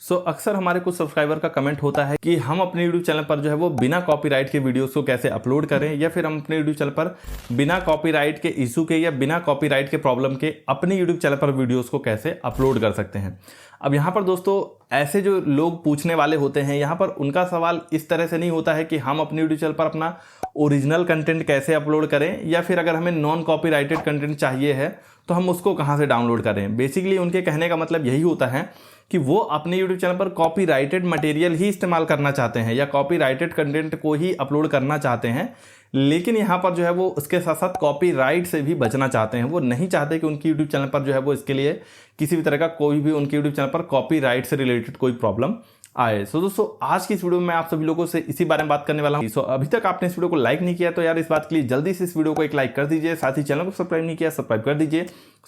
अक्सर हमारे कुछ सब्सक्राइबर का कमेंट होता है कि हम अपने यूट्यूब चैनल पर जो है वो बिना कॉपीराइट के वीडियोस को कैसे अपलोड करें, या फिर हम अपने यूट्यूब चैनल पर बिना कॉपीराइट के इशू के या बिना कॉपीराइट के प्रॉब्लम के अपने यूट्यूब चैनल पर वीडियोस को कैसे अपलोड कर सकते हैं। अब यहाँ पर दोस्तों ऐसे जो लोग पूछने वाले होते हैं, यहाँ पर उनका सवाल इस तरह से नहीं होता है कि हम अपने यूट्यूब चैनल पर अपना ओरिजिनल कंटेंट कैसे अपलोड करें, या फिर अगर हमें नॉन कॉपीराइटेड कंटेंट चाहिए है तो हम उसको कहाँ से डाउनलोड करें। बेसिकली उनके कहने का मतलब यही होता है कि वो अपने YouTube चैनल पर कॉपीराइटेड मटेरियल ही इस्तेमाल करना चाहते हैं या कॉपीराइटेड कंटेंट को ही अपलोड करना चाहते हैं, लेकिन यहाँ पर जो है वो उसके साथ साथ कॉपीराइट से भी बचना चाहते हैं। वो नहीं चाहते कि उनकी YouTube चैनल पर जो है वो इसके लिए किसी भी तरह का कोई भी उनके YouTube चैनल पर कॉपीराइट से रिलेटेड कोई प्रॉब्लम आए। दोस्तों आज की इस वीडियो में मैं आप सभी लोगों से इसी बारे में बात करने वाला हूँ। अभी तक आपने इस वीडियो को लाइक नहीं किया तो यार इस बात के लिए जल्दी से इस वीडियो को एक लाइक कर दीजिए, साथ ही चैनल को सब्सक्राइब नहीं किया सब्सक्राइब कर दीजिए।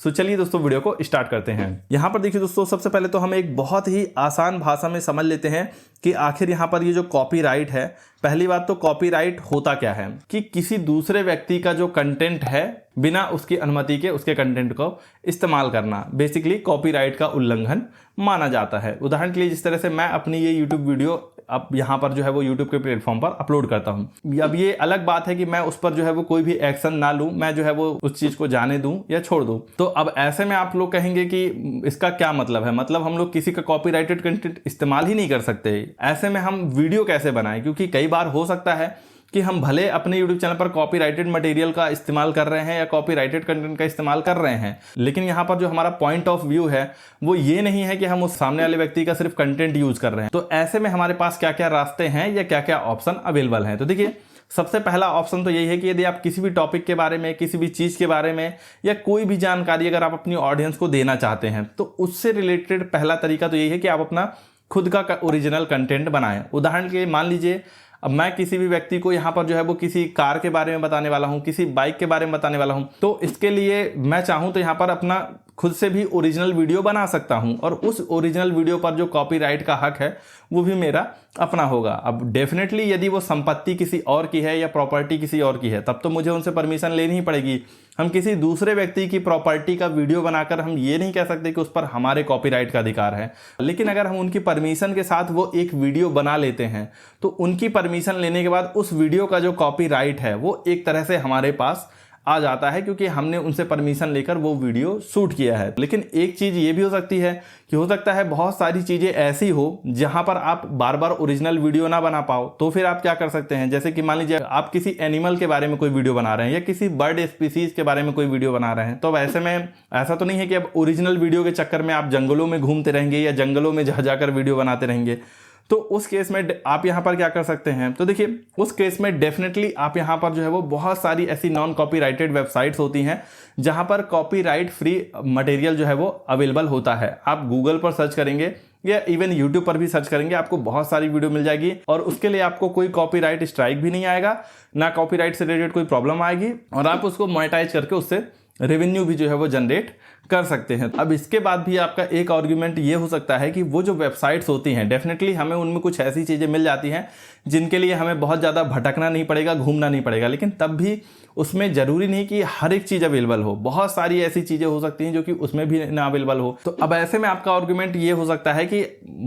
चलिए दोस्तों वीडियो को स्टार्ट करते हैं। यहाँ पर देखिए दोस्तों, सबसे पहले तो हम एक बहुत ही आसान भाषा में समझ लेते हैं कि आखिर यहाँ पर ये जो कॉपीराइट है, पहली बात तो कॉपीराइट होता क्या है कि किसी दूसरे व्यक्ति का जो कंटेंट है बिना उसकी अनुमति के उसके कंटेंट को इस्तेमाल करना बेसिकली कॉपीराइट का उल्लंघन माना जाता है। उदाहरण के लिए जिस तरह से मैं अपनी ये यूट्यूब वीडियो अब यहाँ पर जो है वो यूट्यूब के प्लेटफॉर्म पर अपलोड करता हूँ। अब ये अलग बात है कि मैं उस पर जो है वो कोई भी एक्शन ना लूँ, मैं जो है वो उस चीज़ को जाने दूँ या छोड़ दूँ। तो अब ऐसे में आप लोग कहेंगे कि इसका क्या मतलब है, मतलब हम लोग किसी का कॉपीराइटेड कंटेंट इस्तेमाल ही नहीं कर सकते। ऐसे में हम वीडियो कैसे बनाएं, क्योंकि कई बार हो सकता है कि हम भले अपने YouTube चैनल पर कॉपीराइटेड मटेरियल का इस्तेमाल कर रहे हैं या कॉपीराइटेड कंटेंट का इस्तेमाल कर रहे हैं, लेकिन यहाँ पर जो हमारा पॉइंट ऑफ व्यू है वो ये नहीं है कि हम उस सामने वाले व्यक्ति का सिर्फ कंटेंट यूज कर रहे हैं। तो ऐसे में हमारे पास क्या क्या रास्ते हैं या क्या क्या ऑप्शन अवेलेबल हैं। तो देखिए, सबसे पहला ऑप्शन तो यही है कि यदि आप किसी भी टॉपिक के बारे में, किसी भी चीज़ के बारे में या कोई भी जानकारी अगर आप अपनी ऑडियंस को देना चाहते हैं तो उससे रिलेटेड पहला तरीका तो यही है कि आप अपना खुद का ओरिजिनल कंटेंट बनाएं। उदाहरण के लिए मान लीजिए अब मैं किसी भी व्यक्ति को यहाँ पर जो है वो किसी कार के बारे में बताने वाला हूँ, किसी बाइक के बारे में बताने वाला हूँ, तो इसके लिए मैं चाहूँ तो यहाँ पर अपना खुद से भी ओरिजिनल वीडियो बना सकता हूँ और उस ओरिजिनल वीडियो पर जो कॉपीराइट का हक है वो भी मेरा अपना होगा। अब डेफिनेटली यदि वो संपत्ति किसी और की है या प्रॉपर्टी किसी और की है तब तो मुझे उनसे परमिशन लेनी ही पड़ेगी। हम किसी दूसरे व्यक्ति की प्रॉपर्टी का वीडियो बनाकर हम ये नहीं कह सकते कि उस पर हमारे कॉपीराइट का अधिकार है, लेकिन अगर हम उनकी परमिशन के साथ वो एक वीडियो बना लेते हैं तो उनकी परमिशन लेने के बाद उस वीडियो का जो कॉपीराइट है वो एक तरह से हमारे पास आ जाता है, क्योंकि हमने उनसे परमिशन लेकर वो वीडियो शूट किया है। लेकिन एक चीज़ ये भी हो सकती है कि हो सकता है बहुत सारी चीज़ें ऐसी हो जहां पर आप बार बार ओरिजिनल वीडियो ना बना पाओ, तो फिर आप क्या कर सकते हैं, जैसे कि मान लीजिए आप किसी एनिमल के बारे में कोई वीडियो बना रहे हैं या किसी बर्ड स्पीसीज के बारे में कोई वीडियो बना रहे हैं। तो ऐसे में ऐसा तो नहीं है कि अब ओरिजिनल वीडियो के चक्कर में आप जंगलों में घूमते रहेंगे या जंगलों में जा जाकर वीडियो बनाते रहेंगे। तो उस केस में आप यहाँ पर क्या कर सकते हैं, तो देखिए उस केस में डेफिनेटली आप यहाँ पर जो है वो बहुत सारी ऐसी नॉन कॉपीराइटेड वेबसाइट्स होती हैं जहाँ पर कॉपीराइट फ्री मटेरियल जो है वो अवेलेबल होता है। आप गूगल पर सर्च करेंगे या इवन यूट्यूब पर भी सर्च करेंगे, आपको बहुत सारी वीडियो मिल जाएगी और उसके लिए आपको कोई कॉपीराइट स्ट्राइक भी नहीं आएगा, ना कॉपीराइट से रिलेटेड कोई प्रॉब्लम आएगी और आप उसको मोनेटाइज करके उससे रेवेन्यू भी जो है वो जनरेट कर सकते हैं। अब इसके बाद भी आपका एक आर्ग्यूमेंट ये हो सकता है कि वो जो वेबसाइट्स होती हैं डेफिनेटली हमें उनमें कुछ ऐसी चीज़ें मिल जाती हैं जिनके लिए हमें बहुत ज़्यादा भटकना नहीं पड़ेगा, घूमना नहीं पड़ेगा, लेकिन तब भी उसमें ज़रूरी नहीं कि हर एक चीज़ अवेलेबल हो। बहुत सारी ऐसी चीज़ें हो सकती हैं जो कि उसमें भी ना अवेलेबल हो। तो अब ऐसे में आपका आर्ग्यूमेंट ये हो सकता है कि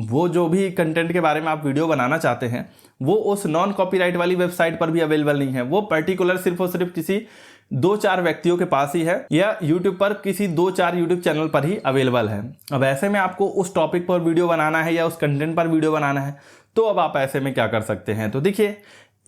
वो जो भी कंटेंट के बारे में आप वीडियो बनाना चाहते हैं वो उस नॉन कॉपीराइट वाली वेबसाइट पर भी अवेलेबल नहीं है, वो पर्टिकुलर सिर्फ और सिर्फ किसी 2-4 व्यक्तियों के पास ही है या YouTube पर किसी 2-4 YouTube चैनल पर ही अवेलेबल है। अब ऐसे में आपको उस टॉपिक पर वीडियो बनाना है या उस कंटेंट पर वीडियो बनाना है, तो अब आप ऐसे में क्या कर सकते हैं। तो देखिए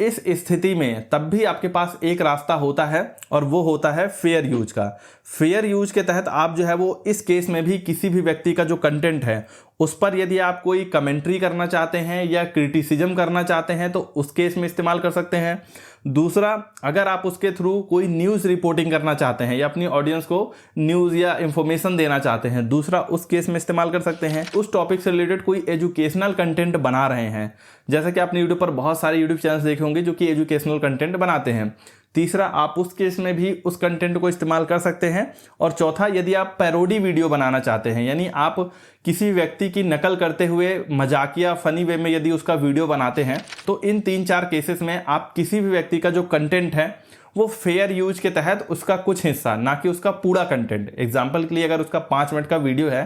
इस स्थिति में तब भी आपके पास एक रास्ता होता है और वो होता है फेयर यूज का। फेयर यूज के तहत आप जो है वो इस केस में भी किसी भी व्यक्ति का जो कंटेंट है उस पर यदि आप कोई कमेंट्री करना चाहते हैं या क्रिटिसिज्म करना चाहते हैं तो उस केस में इस्तेमाल कर सकते हैं। दूसरा, अगर आप उसके थ्रू कोई न्यूज़ रिपोर्टिंग करना चाहते हैं या अपनी ऑडियंस को न्यूज़ या इंफॉर्मेशन देना चाहते हैं, दूसरा उस केस में इस्तेमाल कर सकते हैं। उस टॉपिक से रिलेटेड कोई एजुकेशनल कंटेंट बना रहे हैं, जैसे कि आपने यूट्यूब पर बहुत सारे यूट्यूब चैनल्स देखे होंगे जो कि एजुकेशनल कंटेंट बनाते हैं। तीसरा, आप उस केस में भी उस कंटेंट को इस्तेमाल कर सकते हैं। और चौथा, यदि आप पैरोडी वीडियो बनाना चाहते हैं, यानी आप किसी व्यक्ति की नकल करते हुए मजाकिया फनी वे में यदि उसका वीडियो बनाते हैं, तो इन 3-4 केसेस में आप किसी भी व्यक्ति का जो कंटेंट है वो फेयर यूज के तहत उसका कुछ हिस्सा, ना कि उसका पूरा कंटेंट। एग्जाम्पल के लिए अगर उसका 5 मिनट का वीडियो है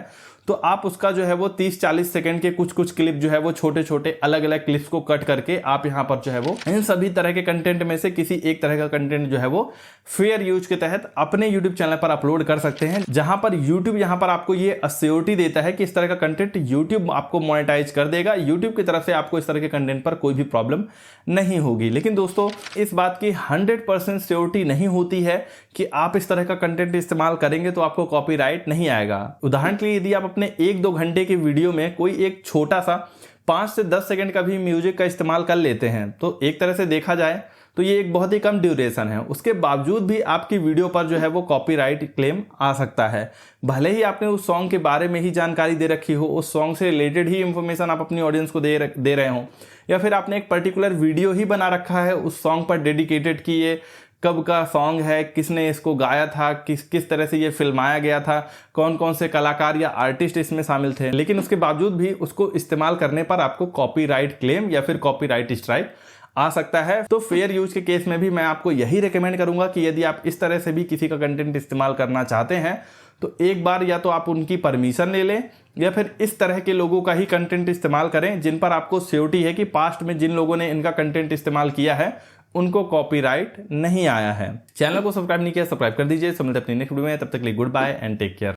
तो आप उसका जो है वो 30-40 सेकंड के कुछ कुछ क्लिप जो है वो छोटे छोटे अलग अलग क्लिप्स को कट करके आप यहाँ पर जो है वो इन सभी तरह के कंटेंट में से किसी एक तरह का कंटेंट जो है वो फेयर यूज के तहत अपने यूट्यूब चैनल पर अपलोड कर सकते हैं, जहां पर यूट्यूब यहाँ पर आपको ये अश्योरिटी देता है कि इस तरह का कंटेंट यूट्यूब आपको मोनेटाइज कर देगा। यूट्यूब की तरफ से आपको इस तरह के कंटेंट पर कोई भी प्रॉब्लम नहीं होगी। लेकिन दोस्तों इस बात की 100% श्योरिटी नहीं होती है कि आप इस तरह का कंटेंट इस्तेमाल करेंगे तो आपको कॉपीराइट नहीं आएगा। उदाहरण के लिए यदि आप अपने 1-2 घंटे के वीडियो में कोई एक छोटा सा 5 से 10 सेकंड का भी म्यूजिक का इस्तेमाल कर लेते हैं तो एक तरह से देखा जाए तो ये एक बहुत ही कम ड्यूरेशन है, उसके बावजूद भी आपकी वीडियो पर जो है वो कॉपीराइट क्लेम आ सकता है। भले ही आपने उस सॉन्ग के बारे में ही जानकारी दे रखी हो, उस सॉन्ग से रिलेटेड ही इंफॉर्मेशन आप अपनी ऑडियंस को दे रहे हो, या फिर आपने एक पर्टिकुलर वीडियो ही बना रखा है उस सॉन्ग पर डेडिकेटेड कि ये कब का सॉन्ग है, किसने इसको गाया था, किस तरह से ये फिल्माया गया था, कौन कौन से कलाकार या आर्टिस्ट इसमें शामिल थे, लेकिन उसके बावजूद भी उसको इस्तेमाल करने पर आपको कॉपीराइट क्लेम या फिर कॉपीराइट स्ट्राइक आ सकता है। तो फेयर यूज के केस में भी मैं आपको यही रिकमेंड करूंगा कि यदि आप इस तरह से भी किसी का कंटेंट इस्तेमाल करना चाहते हैं तो एक बार या तो आप उनकी परमिशन ले लें या फिर इस तरह के लोगों का ही कंटेंट इस्तेमाल करें जिन पर आपको श्योरिटी है कि पास्ट में जिन लोगों ने इनका कंटेंट इस्तेमाल किया है उनको कॉपीराइट नहीं आया है। चैनल को सब्सक्राइब नहीं किया, सब्सक्राइब कर दीजिए। मिलते हैं अपनी नेक्स्ट वीडियो में, तब तक के लिए goodbye and take care.